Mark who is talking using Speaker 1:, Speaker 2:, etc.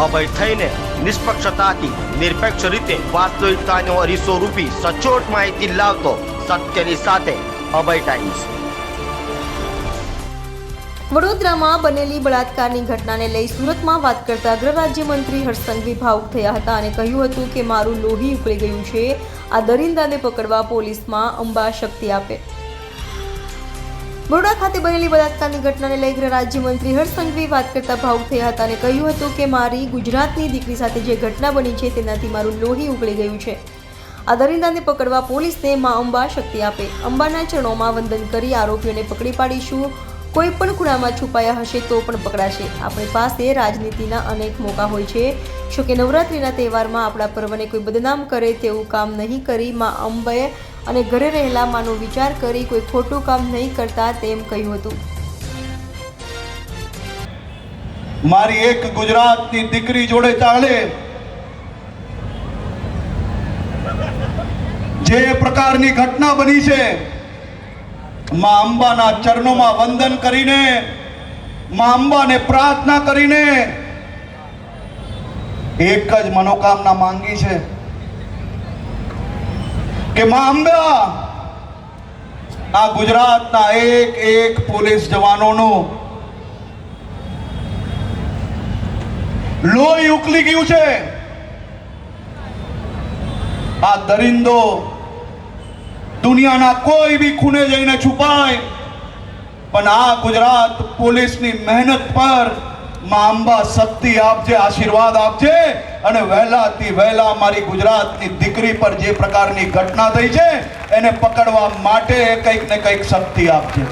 Speaker 1: અભય થઈને નિષ્પક્ષતાથી નિરપેક્ષ રીતે વાસ્તવિકતાનો અરીસો રૂપી સચોટ માહિતી લાવતો સત્યની સાથે અભય ટાઈમ્સ।
Speaker 2: વડોદરામાં બનેલી બળાત્કારની ઘટનાને લઈ સુરતમાં વાત કરતા ગૃહ રાજ્યમંત્રી હર્ષ સંઘવી ભાવુક થયા હતા અને કહ્યું હતું કે મારું લોહી ઉકળી ગયું છે, આ દરિંદાને પકડવા પોલીસમાં અંબા શક્તિ આપે। બરોડા ખાતે બનેલી બળાત્કારની ઘટનાને લઈ ગૃહ રાજ્યમંત્રી હર્ષ સંઘવી વાત કરતા ભાવુક થયા હતા અને કહ્યું હતું કે મારી ગુજરાતની દીકરી સાથે જે ઘટના બની છે તેનાથી મારું લોહી ઉકળી ગયું છે, આ દરિંદાને પકડવા પોલીસને માં અંબા શક્તિ આપે। અંબાના ચરણોમાં વંદન કરી આરોપીઓને પકડી પાડીશું, કોઈ પણ ખૂણામાં છુપાયા હશે તો પણ પકડાશે। આપણી પાસે રાજનીતિના અનેક મોકા હોય છે, જો કે નવરાત્રિના તહેવારમાં આપણા પર્વને કોઈ બદનામ કરે તેવું કામ નહીં કરી માં અંબે અને ઘરે રહેલા માનો વિચાર કરી કોઈ ખોટું કામ નહીં કરતા તેમ કહ્યું હતું।
Speaker 3: મારી એક ગુજરાતની દીકરી જોડે ચાલે જે પ્રકારની ઘટના બની છે, માં અંબાના ચરણોમાં વંદન કરીને, માં અંબાને પ્રાર્થના કરીને એક જ મનોકામના માંગી છે કે માં અંબા આ ગુજરાતના એક પોલીસ જવાનોનું લોહી ઉકલી ગયું છે, આ દરિંદો દુનિયાના કોઈ બી ખૂણે જઈને છુપાય પણ આ ગુજરાત પોલીસની મહેનત પર માં અંબા શક્તિ આપજે, આશીર્વાદ આપજે અને વહેલાથી વહેલા મારી ગુજરાતની દીકરી પર જે પ્રકારની ઘટના થઈ છે એને પકડવા માટે કંઈક ને કંઈક શક્તિ આપજે।